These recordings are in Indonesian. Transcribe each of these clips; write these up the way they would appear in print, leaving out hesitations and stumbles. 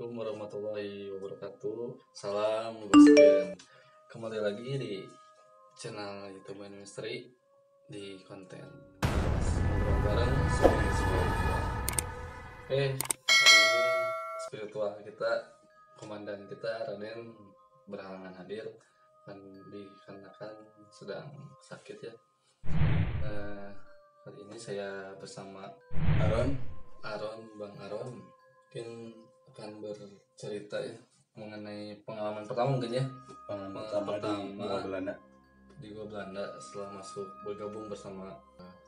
Assalamualaikum warahmatullahi wabarakatuh. Salam bosken. Kembali lagi di channel YouTube Ministry di konten ngobrol bareng sebagai spiritual. Hari ini spiritual kita, komandan kita Raden berhalangan hadir dikarenakan sedang sakit ya. Kali ini saya bersama Bang Aron mungkin akan bercerita ya mengenai pengalaman pertama mungkin ya, pengalaman pertama di Gua Belanda setelah bergabung bersama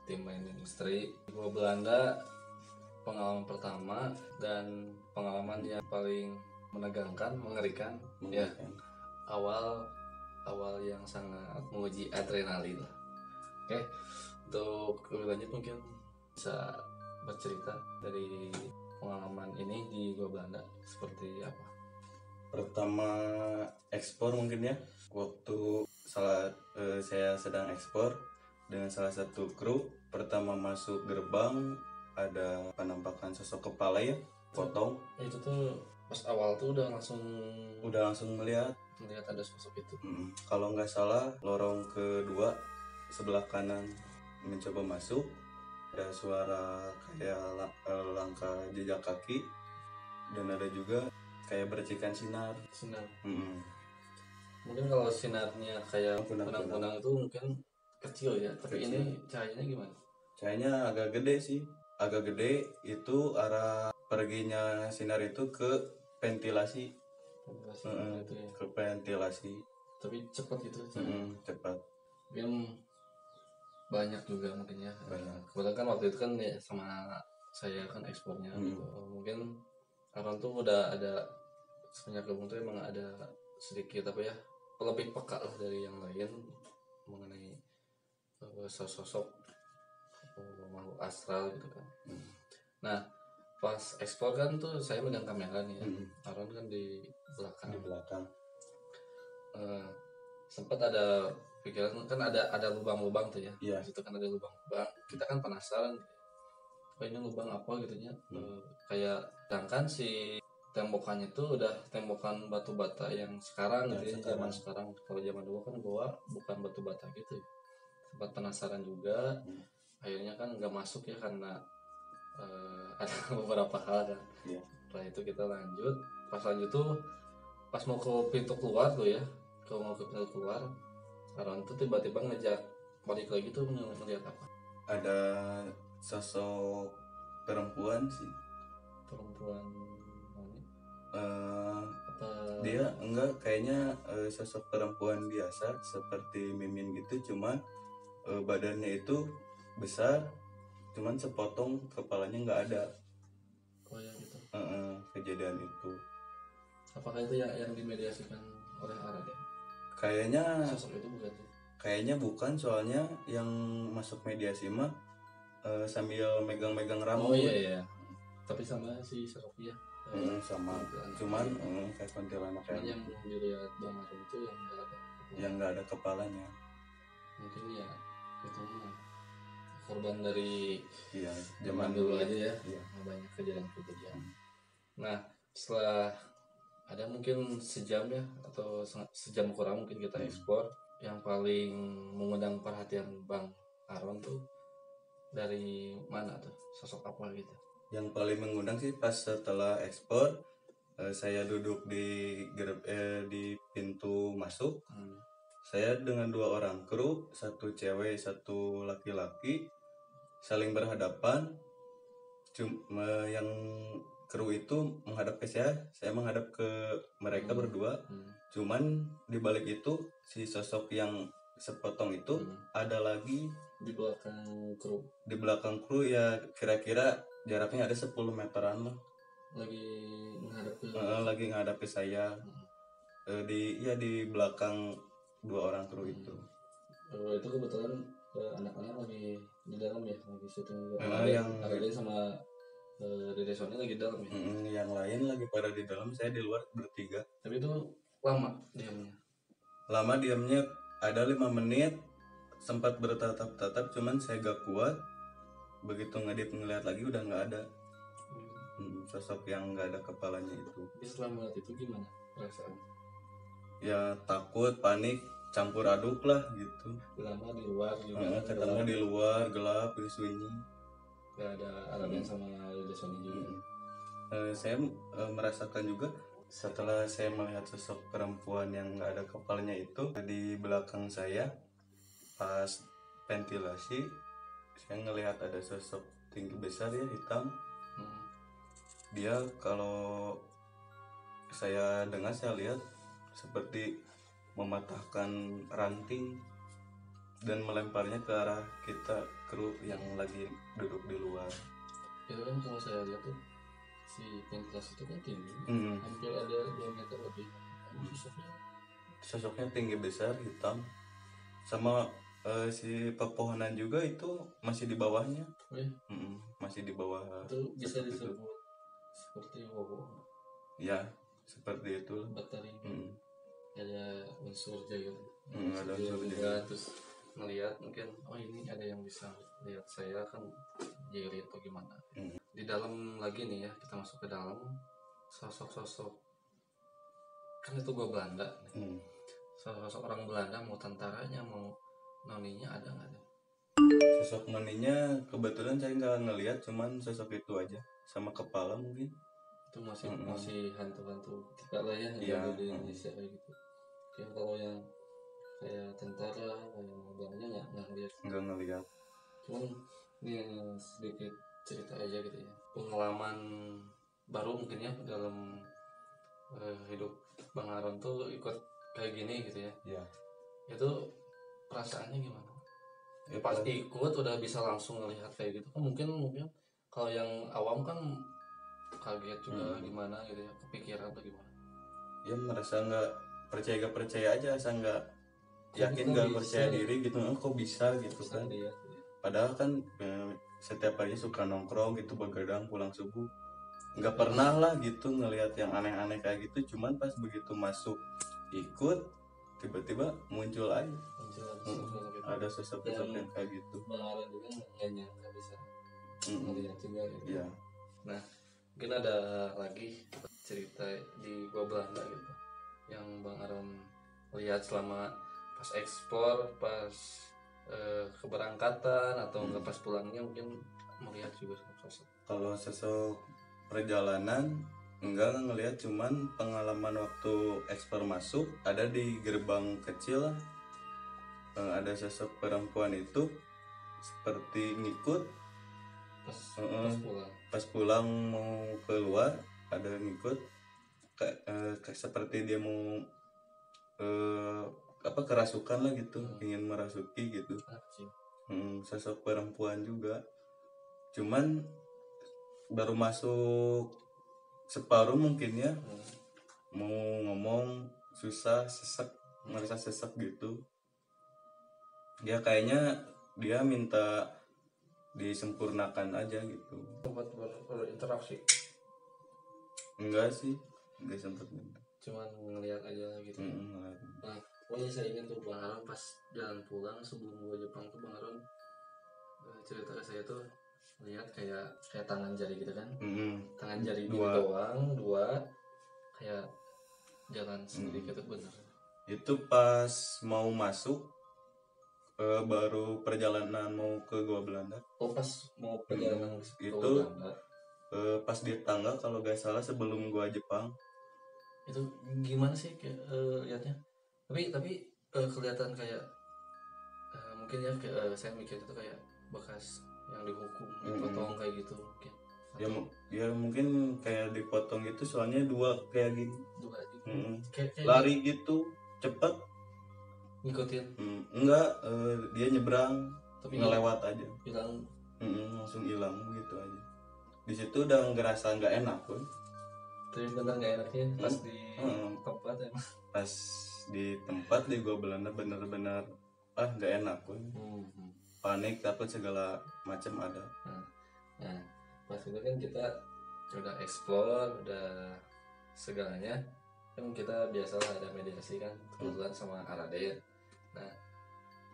tim Main Industri di Gua Belanda. Pengalaman pertama dan pengalaman yang paling menegangkan, mengerikan. Ya, awal yang sangat menguji adrenalin lah. Oke, untuk lebih lanjut mungkin bisa bercerita dari pengalaman ini di Gua Belanda seperti apa? Pertama ekspor mungkin ya, waktu saya sedang ekspor dengan salah satu kru. Pertama masuk gerbang ada penampakan sosok kepala ya, potong. Itu tuh pas awal tuh udah langsung melihat ada sosok itu. Kalau nggak salah lorong kedua sebelah kanan mencoba masuk, ada suara kayak langkah jejak kaki dan ada juga kayak bercikan sinar. Mungkin kalau sinarnya kayak kunang-kunang itu mungkin kecil ya, tapi ini cahayanya gimana? Cahayanya agak gede sih, agak gede. Itu arah perginya sinar itu ke ventilasi. Itu ya. Ke ventilasi. Tapi cepat gitu. Cepat. Mungkin banyak juga mungkin ya. Kebetulan kan waktu itu kan ya sama saya kan ekspornya gitu. Mungkin Aron tuh udah ada semenjak gabung tuh emang ada sedikit apa ya, lebih peka lah dari yang lain mengenai sosok makhluk astral gitu kan. Nah pas ekspor kan tuh saya megang kamera nih ya. Aron kan di belakang. Sempat ada pikiran kan ada lubang-lubang tuh ya. Iya. Itu kan ada lubang-lubang. Kita kan penasaran, oh ini lubang apa gitu ya. Kayak sedangkan si tembokannya tuh udah tembokan batu bata yang sekarang gitu ya, zaman sekarang. Kalau zaman dulu kan gua bukan batu bata gitu ya. Sempat penasaran juga. Akhirnya kan nggak masuk ya karena ada beberapa hal kan. Setelah itu kita lanjut. Pas lanjut tuh pas mau ke pintu keluar tuh ya, mau ke pintu keluar, Aron tuh tiba-tiba ngejak balik lagi tuh ngeliat apa? Ada sosok perempuan sih. Perempuan dia enggak, kayaknya sosok perempuan biasa seperti Mimin gitu, cuman badannya itu besar, cuman sepotong kepalanya nggak ada. Oh ya gitu. Kejadian itu. Apakah itu yang dimediasikan oleh Raden? Kayaknya sosok itu bukan sih? Kayaknya bukan, soalnya yang masuk mediasi mah sambil megang-megang rambut. Oh iya. Tapi sama si Sofia. Sama. Cuman kayak kuntilanak yang dilihat Bang Aron itu yang nggak ada kepalanya. Mungkin ya itu mah korban dari zaman dulu aja ya. Banyak kejadian. Nah setelah ada mungkin sejam ya atau sejam kurang mungkin kita ekspor, yang paling mengundang perhatian Bang Aron tuh dari mana tuh, sosok apa gitu? Yang paling mengundang sih pas setelah ekspor, saya duduk di pintu masuk. Saya dengan 2 orang kru, 1 cewek 1 laki-laki, saling berhadapan. Cuma yang kru itu menghadap ke saya menghadap ke mereka berdua. Cuman di balik itu si sosok yang sepotong itu ada lagi di belakang kru. Di belakang kru ya, kira-kira jaraknya ada 10 meteran lah. Lagi ngadap ke saya. Di belakang 2 orang kru itu. Itu kebetulan anak-anak lagi di dalam ya, lagi syuting. Yang Raden sama Dede Sony lagi dalam ya. Yang lain lagi pada di dalam, saya di luar bertiga. Tapi itu lama diamnya ada 5 menit, sempat bertatap-tatap, cuman saya gak kuat. Begitu ngeliat lagi udah nggak ada. sosok yang nggak ada kepalanya itu. Tapi setelah melihat itu gimana perasaan? Ya takut, panik, campur aduk lah gitu. Pertama di luar juga Ketemu di luar gelap, sunyi, gak ada Arabian sama Yuda Sony juga. Saya merasakan juga setelah saya melihat sosok perempuan yang nggak ada kepalanya itu di belakang saya pas ventilasi, saya ngelihat ada sosok tinggi besar ya, hitam. Dia kalau saya dengar, saya lihat seperti mematahkan ranting dan melemparnya ke arah kita, kru yang lagi duduk di luar. Itu kan kalau saya lihat tuh si ventilasi itu kan tinggi, hampir ada 2 meter lebih. Sosoknya tinggi besar, hitam, sama si pepohonan juga itu masih di bawahnya. Masih di bawah. Itu bisa disebut seperti wow. Ya, seperti itu. Bakteri. Ada unsur jair. Ada unsur jair. Terus melihat mungkin ini ada yang bisa lihat saya kan jair atau gimana. Di dalam lagi nih ya, kita masuk ke dalam sosok-sosok, kan itu gua Belanda nih. Sosok orang Belanda, mau tentaranya mau noninya ada nggak? Sosok noninya kebetulan saya nggak ngelihat, cuman sosok itu aja sama kepala mungkin. Itu masih hantu-hantu ketika lah ya di Indonesia kayak gitu. Kayak kalau yang kayak tentara kayak Belanda nggak ngelihat. Cuman ini sedikit cerita aja gitu ya, pengalaman baru mungkin ya dalam hidup Bang Aron tuh ikut kayak gini gitu ya. Itu perasaannya gimana? Pas ikut udah bisa langsung ngelihat kayak gitu kan, mungkin kalau yang awam kan kaget juga gimana gitu ya, kepikiran atau gimana ya, merasa nggak percaya aja, saya nggak yakin, nggak percaya diri gitu. Kok bisa gitu kan dia. Padahal kan setiap hari suka nongkrong gitu, begadang pulang subuh, nggak pernah lah gitu ngelihat yang aneh-aneh kayak gitu. Cuman pas begitu masuk ikut, tiba-tiba muncul aja ada sosok yang kayak gitu. Bang Aron juga nggak nyangka bisa melihat juga gitu. Ya. Nah, mungkin ada lagi cerita di gua Belanda gitu yang Bang Aron lihat selama pas ekspor, pas keberangkatan atau enggak pas pulangnya, mungkin melihat juga sosok. Kalau sosok perjalanan enggak ngelihat, cuman pengalaman waktu ekspor masuk ada di gerbang kecil lah. Ada sosok perempuan itu seperti ngikut pas pulang mau keluar, ada ngikut kayak seperti dia mau kerasukan lah gitu, ingin merasuki gitu. Sosok perempuan juga, cuman baru masuk separuh mungkin ya, mau ngomong susah, merasa sesak gitu. Dia kayaknya dia minta disempurnakan aja gitu. Sempat berinteraksi? Enggak sih, enggak sempat minta, cuman ngelihat aja gitu. Nah, pokoknya saya ingat tuh Bang Aron pas jalan pulang sebelum gua Jepang tuh, Bang Aron cerita ke saya tuh lihat kayak tangan jari gitu kan. Tangan jari doang, dua kayak jalan sendiri gitu, bener. Itu pas mau masuk baru perjalanan mau ke Gua Belanda. Pas mau perjalanan ke itu Gua Belanda. Pas di tangga kalau gak salah sebelum Gua Jepang. Itu gimana sih lihatnya? Tapi kelihatan kayak mungkin ya saya mikir itu kayak bekas yang dihukum, dipotong kayak gitu mungkin. Ya mungkin kayak dipotong gitu, soalnya dua kayak gini. Kayak lari gitu cepat ngikutin. Enggak, dia nyebrang tapi ngelewat aja, hilang. langsung hilang gitu aja. Di situ udah ngerasa nggak enak pun. Tapi bener nggak enaknya pas di tempat emang. Pas di tempat di Gua Belanda bener-bener nggak enak pun. Panik, takut, segala macam ada. Nah, pas itu kan kita udah explore, udah segalanya kan, kita biasalah ada mediasi kan kebetulan sama Araden. Nah,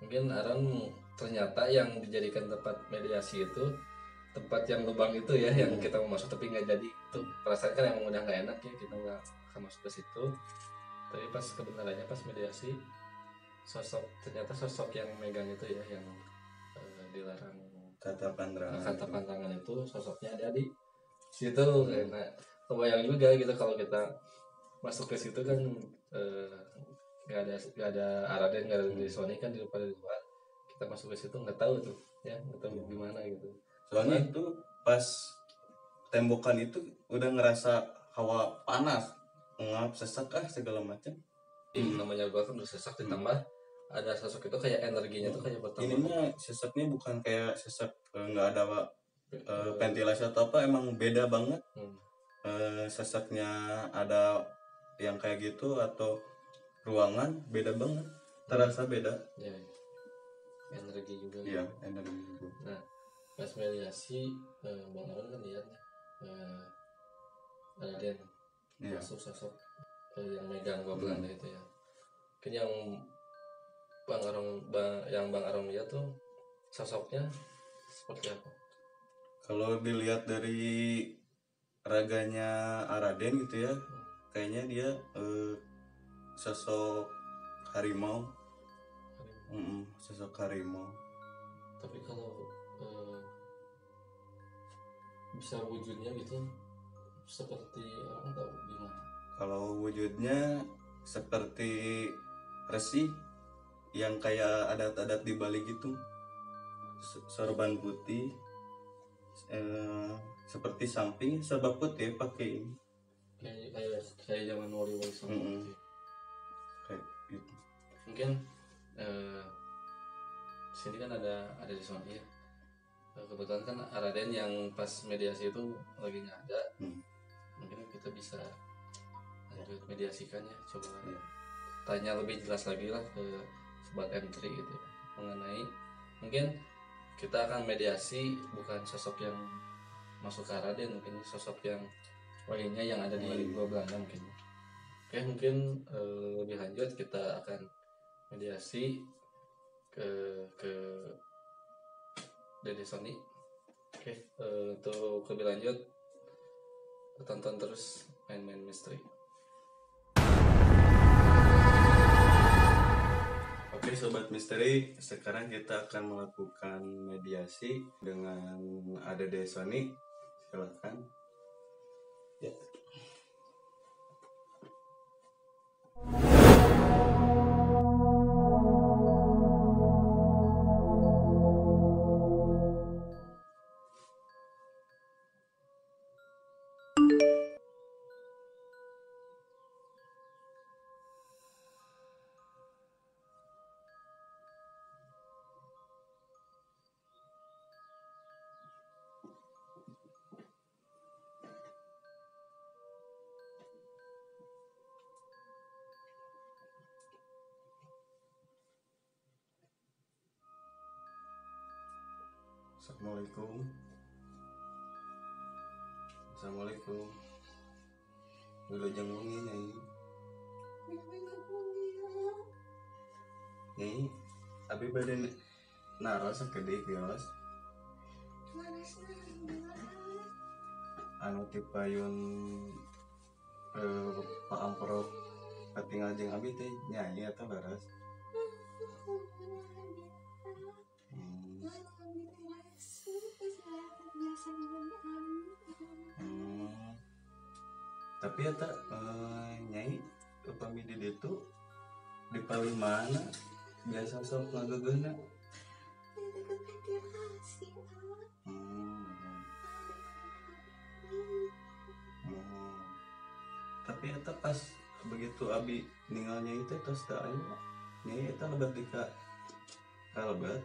mungkin Aron ternyata yang dijadikan tempat mediasi itu tempat yang lubang itu ya, yang kita mau masuk tapi nggak jadi. Itu perasaan kan emang udah nggak enak ya, kita nggak akan masuk ke situ. Tapi pas kebenarannya, pas mediasi, ternyata sosok yang megang itu ya, yang dilarang kata pandangan itu, sosoknya ada di situ. Nah, kebayang juga gitu kalau kita masuk ke situ kan, nggak ada Araden, nggak ada di Sony kan, di luar, kita masuk ke situ nggak tahu tuh ya, nggak tahu gimana gitu. Soalnya itu pas tembokan itu udah ngerasa hawa panas, ngap, sesak segala macam. Namanya gua kan udah sesak, ditambah ada sosok itu kayak energinya tuh kayak bertambah. Ininya sesaknya bukan kayak sesak nggak ada ventilasi atau apa, emang beda banget. Sesaknya ada yang kayak gitu atau ruangan beda banget, terasa beda ya, energi juga ya, energi juga. Nah, pas mediasi, Bang Aron kan lihat ada yang masuk sosok yang megang gua Belanda itu ya. Mungkin yang Bang Aron lihat tuh sosoknya seperti apa? Kalau dilihat dari raganya Araden gitu ya, kayaknya dia sosok harimau. Sosok harimau. Tapi kalau bisa wujudnya gitu seperti orang tahu gimana? Kalau wujudnya seperti resi yang kayak adat-adat di Bali gitu, sorban putih, seperti samping serba putih pakai ini. Kayak zaman wali-wali sama gitu. Kayak gitu. Mungkin sini kan ada di Sony ya. Kebetulan kan Araden yang pas mediasi itu lagi nggak ada. Mungkin kita bisa lanjut mediasikan ya, coba tanya lebih jelas lagi lah ke sobat M3 gitu mengenai, mungkin kita akan mediasi bukan sosok yang masuk ke Araden, mungkin sosok yang lainnya yang ada di Gua Belanda mungkin. Oke, mungkin lebih lanjut kita akan mediasi ke Dede Sony. Oke, untuk lebih lanjut tonton terus main-main misteri. Oke sobat misteri, sekarang kita akan melakukan mediasi dengan Dede Sony. Silakan. Ya. Assalamualaikum. Wilujeng wengi Nyai. Nyai, abi bade naros sakeudeui kios. Anu ti payun Pak Amprok katingal jeung abi teh Nyai eta laras. Tapi eta Nyai upami di ditu di paling mana biasa sok ngagegeuna. Tapi eta pas begitu abi ninggalnya itu tos da aya Nyai eta lebat di ka lebat.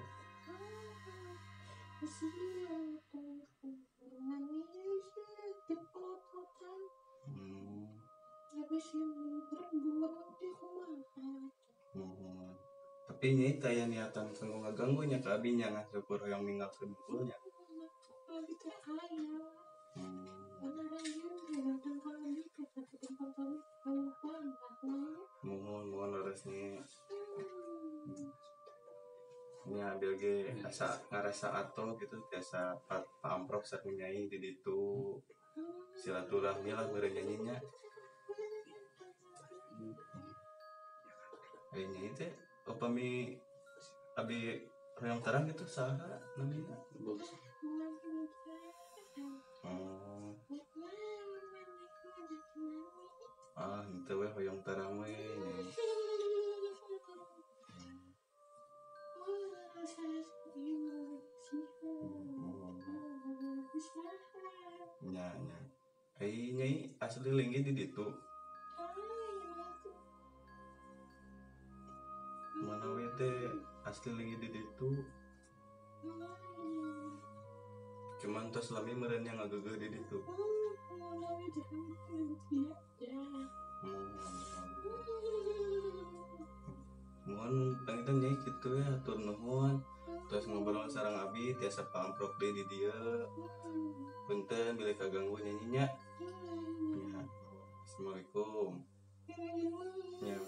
Tapi Nyai kayak niatan kanggo ngaganggunya ka abi nya ngasukur yang ninggalkeun kulnya. Mohon larasnya nya ambil ge ngarasa ato gitu biasa pamprok sak nyai di ditu silaturahmi lah beureun nyanyinya. Ari nyai teh upami abi hoyong tarang gitu saha namina? Henteu we hoyong tarang we nyai. Nya. Ai nyai asli linggih di ditu. Mana we teh asli linggih di ditu. Cuman tos lami meureun yang ngageugeul di ditu. Mohon pangitan nyai kitu ya, hatur nuhun. Terus ngobrol sareng abi tiasa pamprok deui di dieu. Punten bilih kaganggu nyanyinya. Ya. Assalamualaikum. Ya.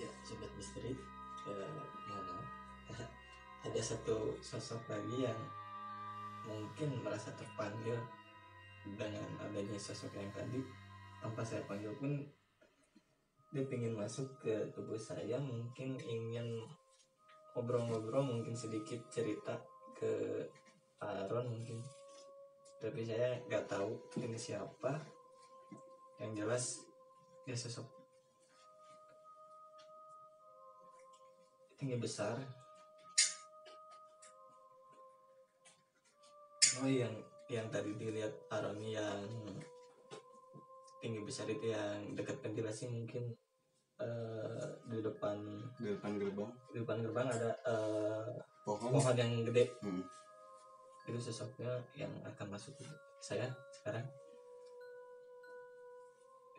Ya, sobat misteri, mohon maaf. Ada satu sosok lagi yang mungkin merasa terpanggil dengan adanya sosok yang tadi. Tanpa saya panggil pun dia ingin masuk ke tubuh saya, mungkin ingin ngobrol-ngobrol, mungkin sedikit cerita ke Aaron mungkin. Tapi saya nggak tahu ini siapa. Yang jelas dia sosok tinggi besar. Oh, yang tadi dilihat Aaron yang tinggi besar itu yang dekat ventilasi mungkin di depan gerbang ada pohon yang gede. Itu sosoknya yang akan masuk ke saya sekarang.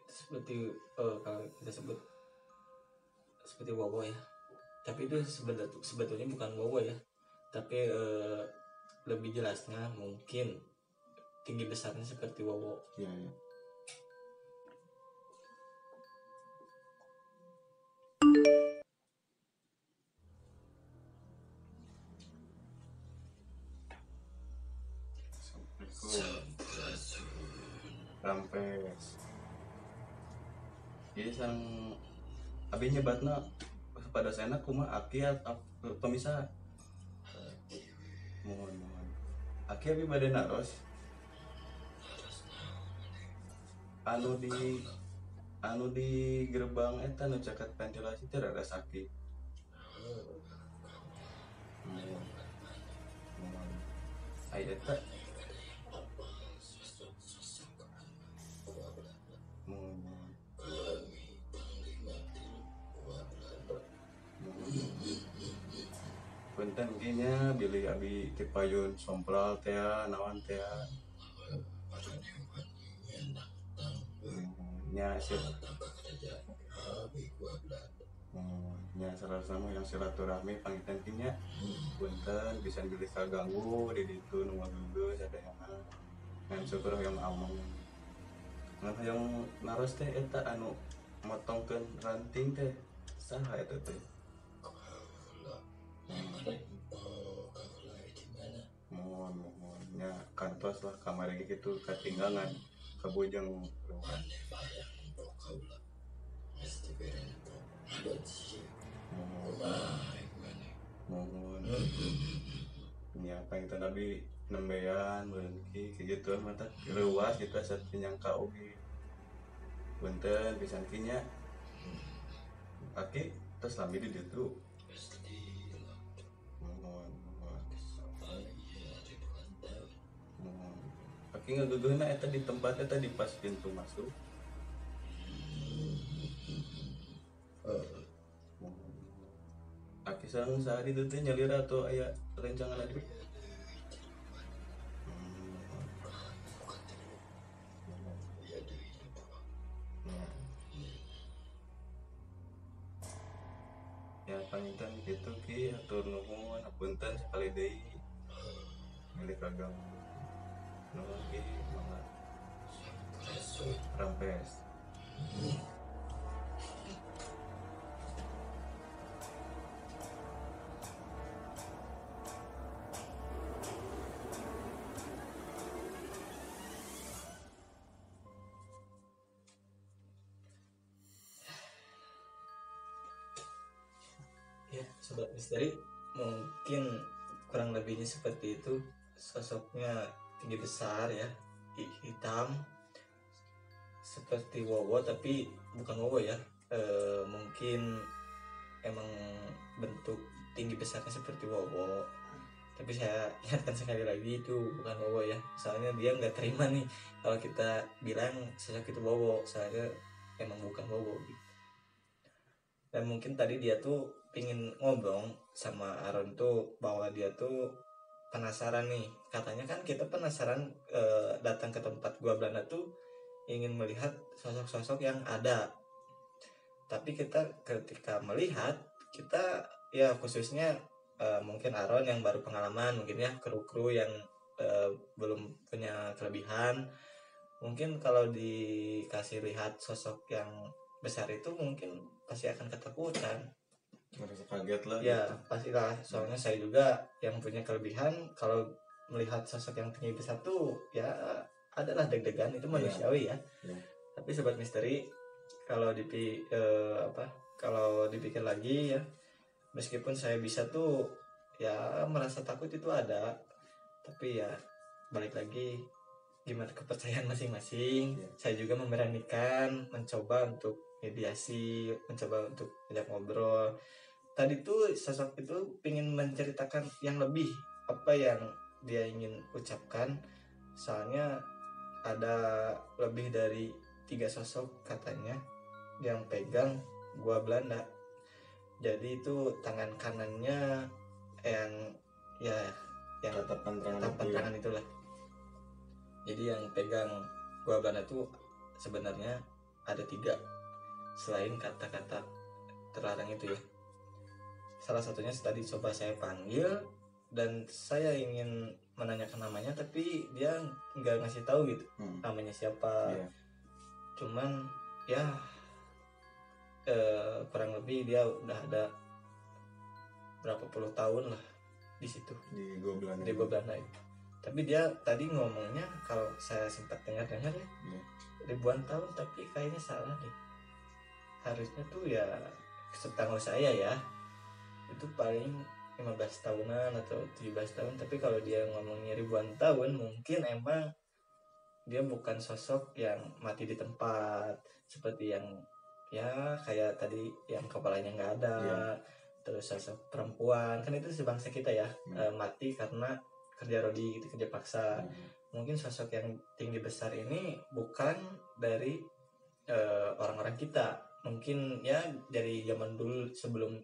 Itu seperti kalau kita sebut seperti Wowo ya. Tapi itu sebetulnya bukan Wowo ya. Tapi lebih jelasnya mungkin tinggi besarnya seperti Wowo. Ya. Rampes. Jadi sang abi nyebatna pada sana kumaha aki pemisah. Mohon. Aki abi bade naros. Anu di gerbang eta nu caket ventilasi teh rada sakit. Ai eta punten kinya bilih abi tipayun sompral teh naon teh nya nya sarasama yang silaturahmi pangitan kinya punten bisa bilih kaganggu di ditu nu ngageugeus sadeana ngan syukur yang among ngan yang naros teh eta anu motongkeun ranting teh saha eta teh mohon nya kantos lah kamari kitu katinggalan kabujang mohon nya pangitan abi nembean meureun kitu mah teh leuwas kita saat nyangka oge punten pisan kinya aki tos lami di ditu aki ngageugeuhna eta di tempat eta di pas pintu masuk. Aki sareng sehari itu teh nyalira atau aya rencangan lagi. Ya panginten gitu ki atur nuhun apunten sekali deui milik agam nuhun ki mangga rampes. Ya, sobat misteri, mungkin kurang lebihnya seperti itu. Sosoknya tinggi besar ya, hitam seperti Wowo tapi bukan Wowo ya. Mungkin emang bentuk tinggi besarnya seperti Wowo, tapi saya ingatkan sekali lagi itu bukan Wowo ya, soalnya dia nggak terima nih kalau kita bilang sosok itu Wowo, soalnya emang bukan Wowo gitu. Dan mungkin tadi dia tuh pingin ngobrol sama Aaron tuh bahwa dia tuh penasaran nih, katanya kan kita penasaran datang ke tempat gua Belanda tuh ingin melihat sosok-sosok yang ada, tapi kita ketika melihat kita ya khususnya mungkin Aaron yang baru pengalaman, mungkin ya kru-kru yang belum punya kelebihan, mungkin kalau dikasih lihat sosok yang besar itu mungkin pasti akan ketakutan. Merasa kaget lah Ya gitu. pastilah, soalnya saya juga yang punya kelebihan kalau melihat sosok yang tinggi besar tuh ya adalah deg-degan, itu manusiawi ya. Tapi sobat misteri, kalau kalau dipikir lagi ya, meskipun saya bisa tuh ya merasa takut itu ada, tapi ya balik lagi gimana kepercayaan masing-masing. Saya juga memberanikan mencoba untuk mediasi, mencoba untuk ajak ngobrol. Tadi tuh sosok itu ingin menceritakan yang lebih, apa yang dia ingin ucapkan, soalnya ada lebih dari 3 sosok katanya yang pegang gua Belanda. Jadi itu tangan kanannya yang tatapan tangan itulah. Jadi yang pegang gua Belanda tuh sebenarnya ada 3 selain kata-kata terlarang itu ya. Salah satunya tadi coba saya panggil dan saya ingin menanyakan namanya, tapi dia nggak ngasih tahu gitu namanya siapa. Cuman ya kurang lebih dia udah ada berapa puluh tahun lah di situ di gua Belanda itu. Tapi dia tadi ngomongnya, kalau saya sempat dengar ya, ribuan tahun, tapi kayaknya salah nih. Harusnya tuh ya setahu saya ya itu paling 15 tahunan atau 17 tahun. Tapi kalau dia ngomongnya ribuan tahun, mungkin emang dia bukan sosok yang mati di tempat seperti yang ya kayak tadi yang kepalanya nggak ada, terus sosok perempuan kan itu sebangsa kita ya, mati karena kerja rodi gitu, kerja paksa. Mungkin sosok yang tinggi besar ini bukan dari orang-orang kita, mungkin ya dari zaman dulu sebelum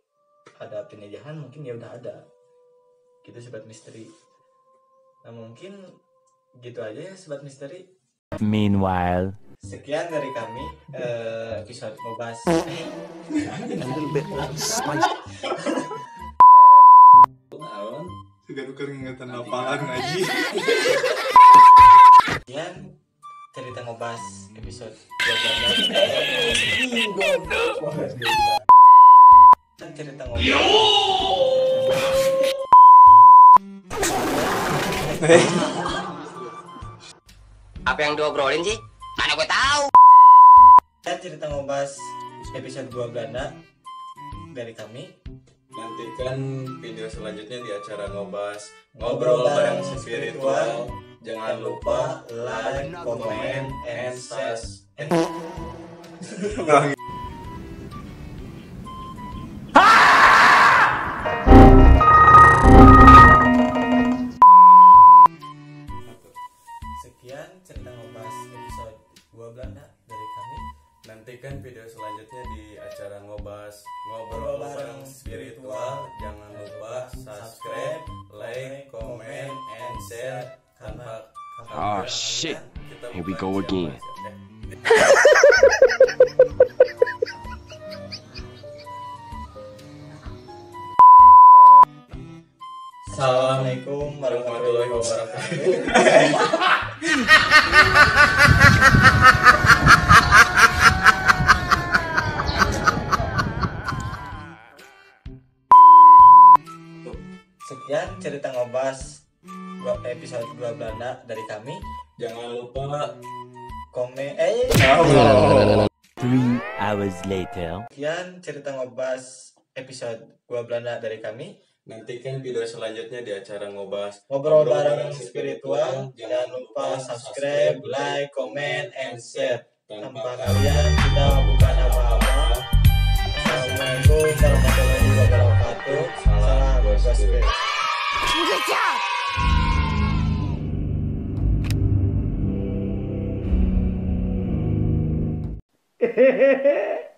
ada penjajahan mungkin ya udah ada gitu sobat misteri. Nah mungkin gitu aja ya sobat misteri. Meanwhile, sekian dari kami episode ngobas a little bit spicy. Sudah tukar ingatan lapangan lagi. sekian cerita ngobas episode 12 cerita ngobas. Apa yang diobrolin sih? Mana gue tahu. Dan cerita ngobas episode 2 Belanda dari kami. Nantikan video selanjutnya di acara ngobas Ngobrol ngobrol bareng bareng spiritual. spiritual. Jangan lupa like, comment, and share. Sekian cerita ngobas episode 2 Belanda dari kami. Nantikan video selanjutnya di acara ngobas ngobrol bareng spiritual. Jangan lupa subscribe, like, comment, and share. Tanpa Oh shit, kita here we bukan go again. siapa-siapa. Assalamualaikum warahmatullahi wabarakatuh. Sekian cerita ngobas episode 2 Belanda dari kami. Jangan lupa Komen 3 hours later. Sekian cerita ngobas episode 2 Belanda dari kami. nantikan video selanjutnya di acara ngobas Ngobrol bareng spiritual. Jangan lupa subscribe, like, comment, and share. Tanpa kalian kita bukan apa-apa. Assalamualaikum warahmatullahi wabarakatuh. Salam gospel. Good job! Hehehe